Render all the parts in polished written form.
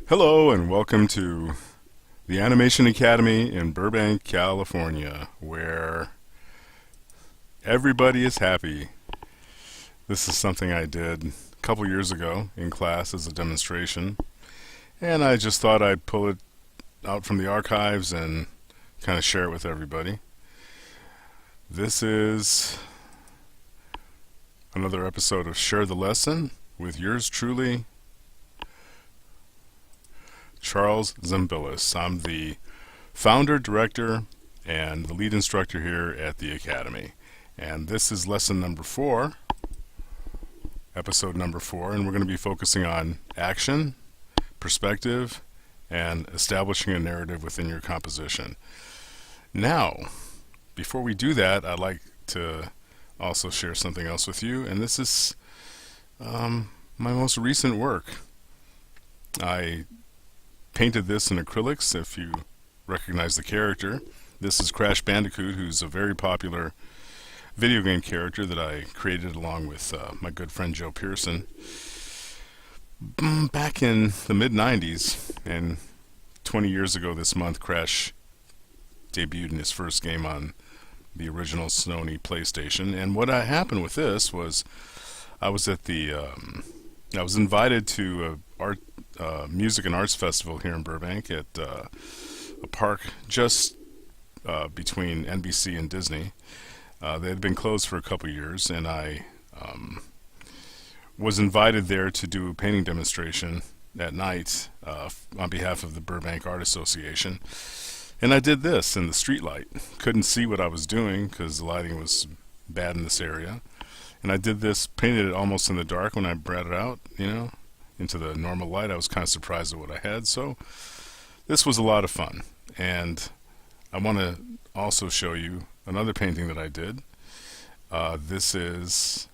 Hello and welcome to the Animation Academy in Burbank, California, where everybody is happy. This is something I did a couple years ago in class as a demonstration, and I just thought I'd pull it out from the archives and kind of share it with everybody. This is another episode of Share the Lesson with yours truly, Charles Zambilis. I'm the founder, director, and the lead instructor here at the Academy. And this is lesson number 4, episode number 4, and we're going to be focusing on action, perspective, and establishing a narrative within your composition. Now, before we do that, I'd like to also share something else with you, and this is my most recent work. I painted this in acrylics, if you recognize the character. This is Crash Bandicoot, who's a very popular video game character that I created along with my good friend Joe Pearson back in the mid-90s. And 20 years ago this month, Crash debuted in his first game on the original Sony PlayStation. And what happened with this was I was at I was invited to a music and arts festival here in Burbank at a park just between NBC and Disney. They had been closed for a couple years, and I was invited there to do a painting demonstration at night on behalf of the Burbank Art Association. And I did this in the street light. Couldn't see what I was doing because the lighting was bad in this area. And I did this, painted it almost in the dark when I brought it out, into the normal light. I was kind of surprised at what I had. So this was a lot of fun. And I want to also show you another painting that I did. This is,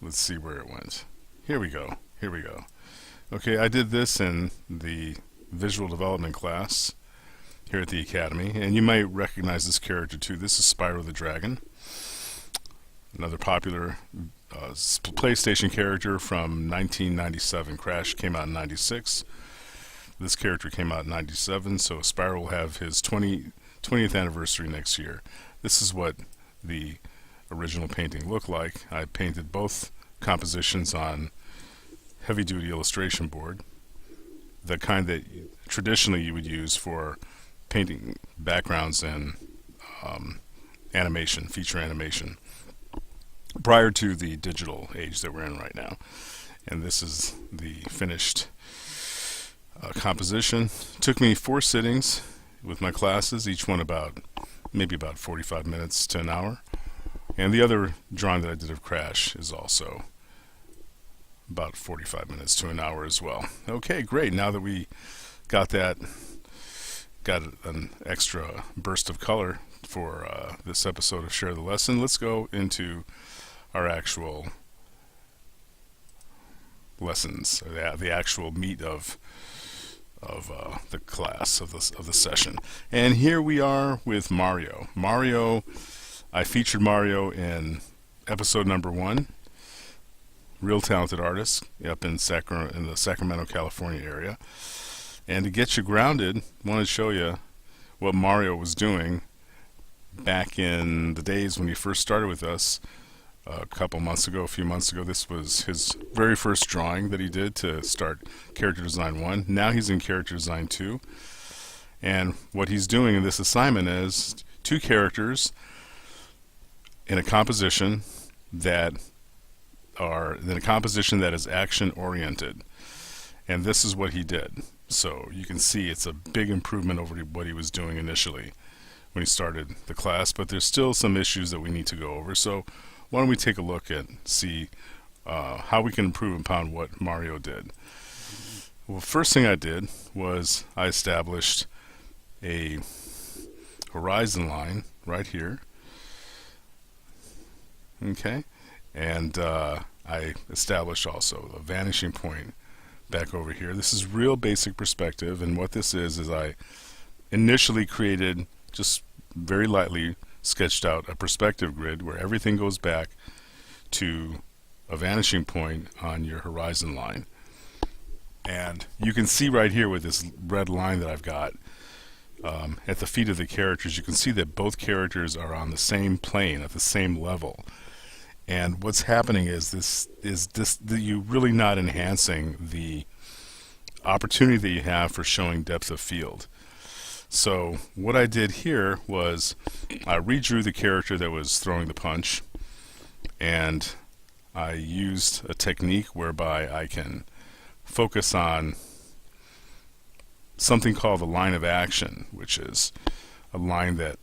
let's see where it went. Here we go. Okay, I did this in the visual development class here at the Academy. And you might recognize this character too. This is Spyro the Dragon, another popular PlayStation character from 1997. Crash came out in 96. This character came out in 97, so Spyro will have his 20th anniversary next year. This is what the original painting looked like. I painted both compositions on heavy-duty illustration board, the kind that traditionally you would use for painting backgrounds and animation, feature animation, prior to the digital age that we're in right now. And this is the finished composition. Took me 4 sittings with my classes, each one maybe about 45 minutes to an hour. And the other drawing that I did of Crash is also about 45 minutes to an hour as well. Okay, great. Now that we got an extra burst of color for this episode of Share the Lesson, let's go into our actual lessons, the actual meat of the class, of the session. And here we are with Mario. I featured Mario in episode number 1. Real talented artist up in the Sacramento, California area. And to get you grounded, I want to show you what Mario was doing back in the days when he first started with us. A few months ago, this was his very first drawing that he did to start Character Design 1. Now he's in Character Design 2. And what he's doing in this assignment is 2 characters in a composition that is action-oriented. And this is what he did. So you can see it's a big improvement over what he was doing initially when he started the class, but there's still some issues that we need to go over. So why don't we take a look and see how we can improve upon what Mario did. Well, first thing I did was I established a horizon line right here. Okay, and I established also a vanishing point back over here. This is real basic perspective, and what this is I initially created, just very lightly sketched out, a perspective grid where everything goes back to a vanishing point on your horizon line. And you can see right here with this red line that I've got at the feet of the characters, you can see that both characters are on the same plane, at the same level. And what's happening is you're really not enhancing the opportunity that you have for showing depth of field. So what I did here was I redrew the character that was throwing the punch, and I used a technique whereby I can focus on something called the line of action, which is a line that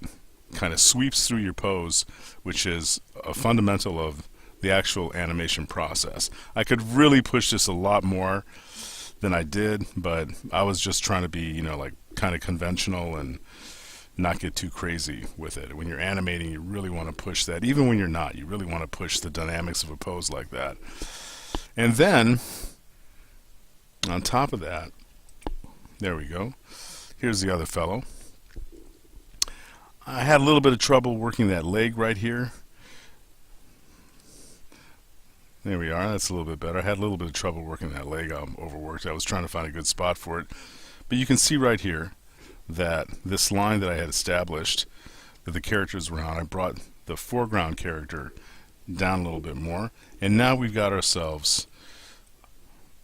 kind of sweeps through your pose, which is a fundamental of the actual animation process. I could really push this a lot more than I did, but I was just trying to be, like kind of conventional and not get too crazy with it. When you're animating, you really want to push that. Even when you're not, you really want to push the dynamics of a pose like that. And then on top of that, there we go. Here's the other fellow. I had a little bit of trouble working that leg right here. There we are. That's a little bit better. I had a little bit of trouble working that leg. I'm overworked. I was trying to find a good spot for it. But you can see right here that this line that I had established, that the characters were on, I brought the foreground character down a little bit more. And now we've got ourselves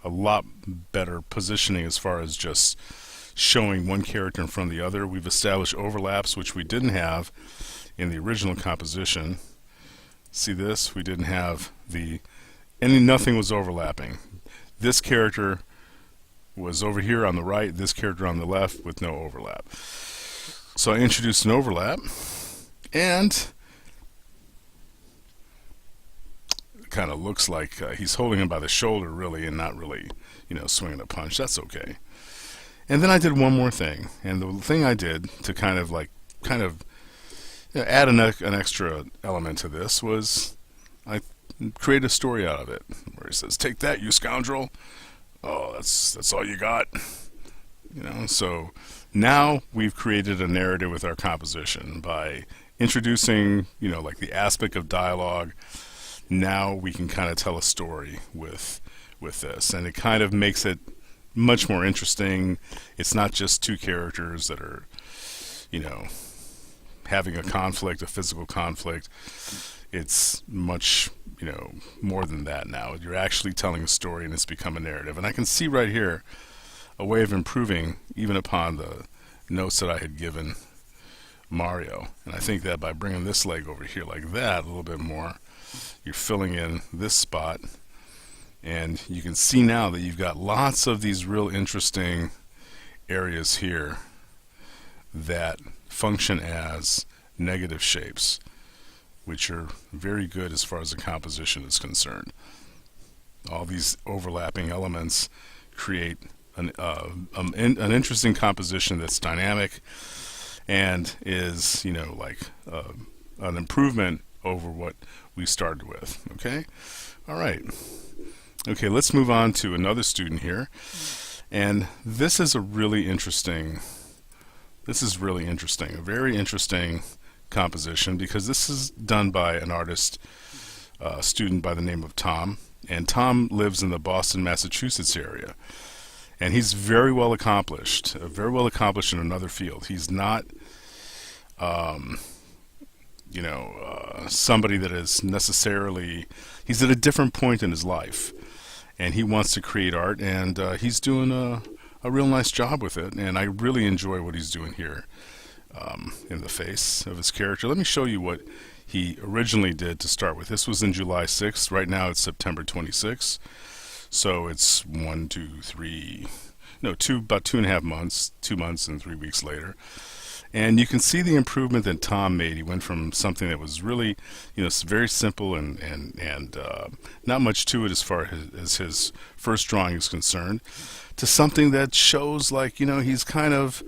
a lot better positioning as far as just showing one character in front of the other. We've established overlaps, which we didn't have in the original composition. See this? We didn't have nothing was overlapping. This character was over here on the right, this character on the left with no overlap. So I introduced an overlap, and it kind of looks like he's holding him by the shoulder really, and not really, swinging a punch. That's okay. And then I did one more thing, and the thing I did to kind of add an extra element to this was I create a story out of it where he says, "Take that, you scoundrel." Oh, that's all you got. So now we've created a narrative with our composition by introducing, like the aspect of dialogue. Now we can kind of tell a story with this, and it kind of makes it much more interesting. It's not just two characters that are, having a conflict, a physical conflict. It's much, more than that now. You're actually telling a story, and it's become a narrative. And I can see right here a way of improving even upon the notes that I had given Mario. And I think that by bringing this leg over here like that a little bit more, you're filling in this spot. And you can see now that you've got lots of these real interesting areas here that function as negative shapes, which are very good as far as the composition is concerned. All these overlapping elements create an interesting composition that's dynamic and is, an improvement over what we started with. Okay? All right. Okay, let's move on to another student here. And this is a very interesting, a very interesting composition, because this is done by an artist student by the name of Tom, and Tom lives in the Boston, Massachusetts area, and he's very well accomplished in another field. He's not somebody that is necessarily, he's at a different point in his life, and he wants to create art, and he's doing a real nice job with it, and I really enjoy what he's doing here in the face of his character. Let me show you what he originally did to start with. This was in July 6th. Right now it's September 26th. So it's about 2.5 months, 2 months and 3 weeks later. And you can see the improvement that Tom made. He went from something that was really, very simple and not much to it as far as his first drawing is concerned, to something that shows like, he's kind of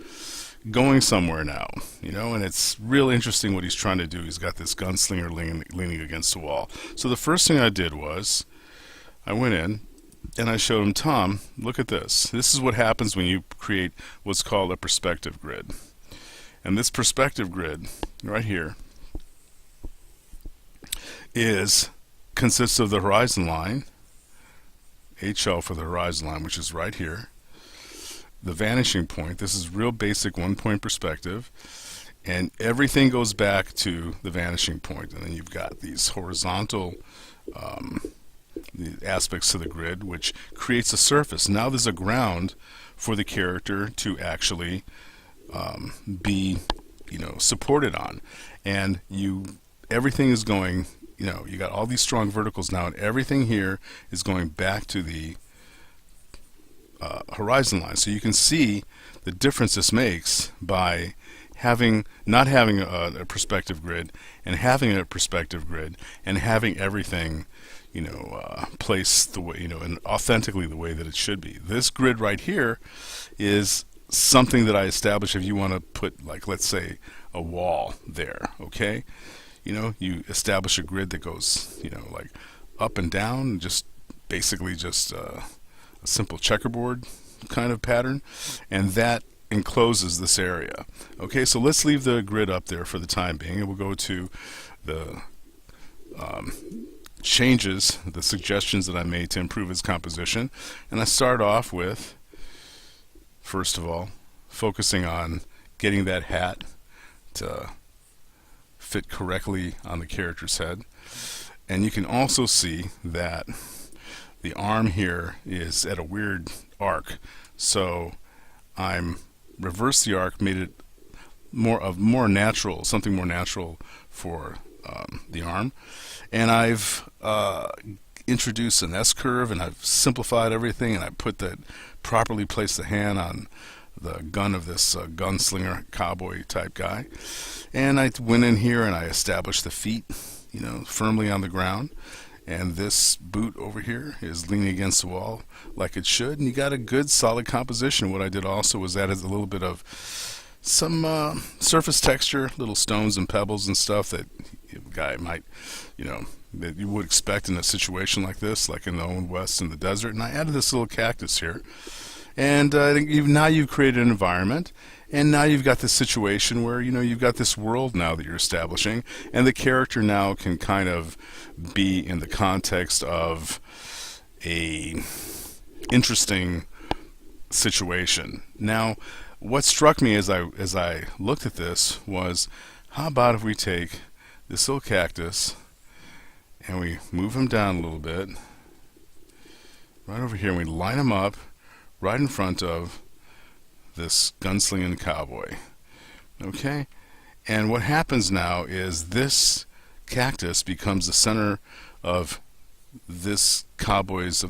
going somewhere now, and it's real interesting what he's trying to do. He's got this gunslinger leaning against the wall. So the first thing I did was I went in and I showed him, Tom, look at this. This is what happens when you create what's called a perspective grid. And this perspective grid right here consists of the horizon line HL for the horizon line, which is right here. The vanishing point, this is real basic one-point perspective, and everything goes back to the vanishing point. And then you've got these horizontal the aspects to the grid, which creates a surface. Now there's a ground for the character to actually be, supported on, and everything is going. You got all these strong verticals now, and everything here is going back to the horizon line. So you can see the difference this makes by not having a perspective grid and having a perspective grid and having everything placed the way, and authentically the way that it should be. This grid right here is something that I established. If you want to put, like, let's say a wall there, okay, you establish a grid that goes like up and down, just basically just a simple checkerboard kind of pattern, and that encloses this area. Okay, so let's leave the grid up there for the time being, and we'll go to the changes, the suggestions that I made to improve its composition. And I start off with, first of all, focusing on getting that hat to fit correctly on the character's head. And you can also see that the arm here is at a weird arc, so I'm reversed the arc, made it more natural, something more natural for the arm. And I've introduced an S-curve, and I've simplified everything, and I properly placed the hand on the gun of this gunslinger cowboy type guy. And I went in here and I established the feet, firmly on the ground. And this boot over here is leaning against the wall like it should, and you got a good solid composition. What I did also was added a little bit of some surface texture, little stones and pebbles and stuff that a guy might, that you would expect in a situation like this, like in the Old West in the desert. And I added this little cactus here, and now you've created an environment, and now you've got this situation where you've got this world now that you're establishing, and the character now can kind of be in the context of a interesting situation. Now, what struck me as I looked at this was, how about if we take this little cactus and we move him down a little bit, right over here, and we line him up right in front of this gunslinging cowboy. Okay? And what happens now is this cactus becomes the center of the cowboy's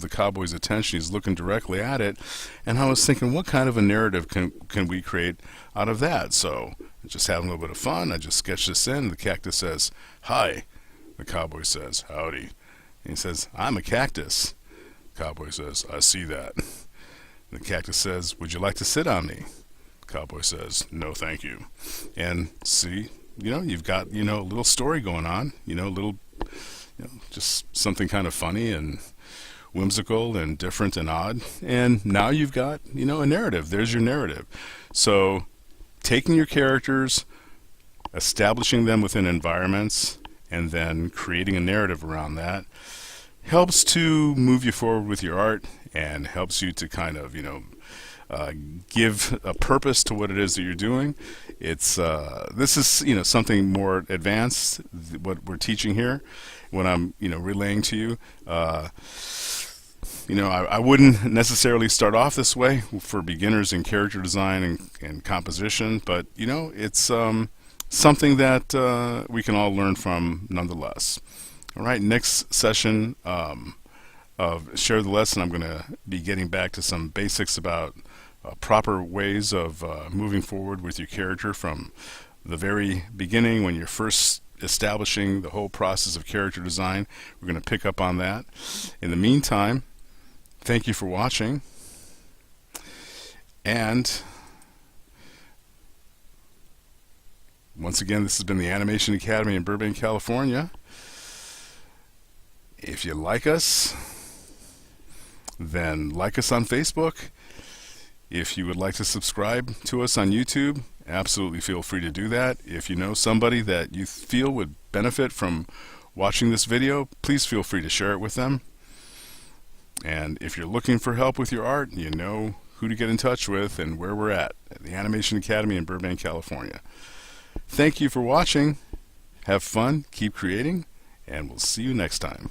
attention. He's looking directly at it, and I was thinking, what kind of a narrative can we create out of that? So just having a little bit of fun, I just sketched this in. The cactus says, "Hi." The cowboy says, "Howdy." And he says, "I'm a cactus." The cowboy says, "I see that." The cactus says, "Would you like to sit on me?" The cowboy says, "No, thank you." And see, you've got, a little story going on, just something kind of funny and whimsical and different and odd. And now you've got, a narrative. There's your narrative. So taking your characters, establishing them within environments, and then creating a narrative around that helps to move you forward with your art, and helps you to kind of, give a purpose to what it is that you're doing. It's this is something more advanced, what we're teaching here, what I'm relaying to you. I wouldn't necessarily start off this way for beginners in character design and composition, but it's something that we can all learn from nonetheless. All right, next session of Share the Lesson, I'm going to be getting back to some basics about proper ways of moving forward with your character from the very beginning when you're first establishing the whole process of character design. We're going to pick up on that. In the meantime, thank you for watching, and once again, this has been the Animation Academy in Burbank, California. If you like us, then like us on Facebook. If you would like to subscribe to us on YouTube, absolutely feel free to do that. If you know somebody that you feel would benefit from watching this video, please feel free to share it with them. And if you're looking for help with your art, you know who to get in touch with and where we're at the Animation Academy in Burbank, California. Thank you for watching. Have fun, keep creating, and we'll see you next time.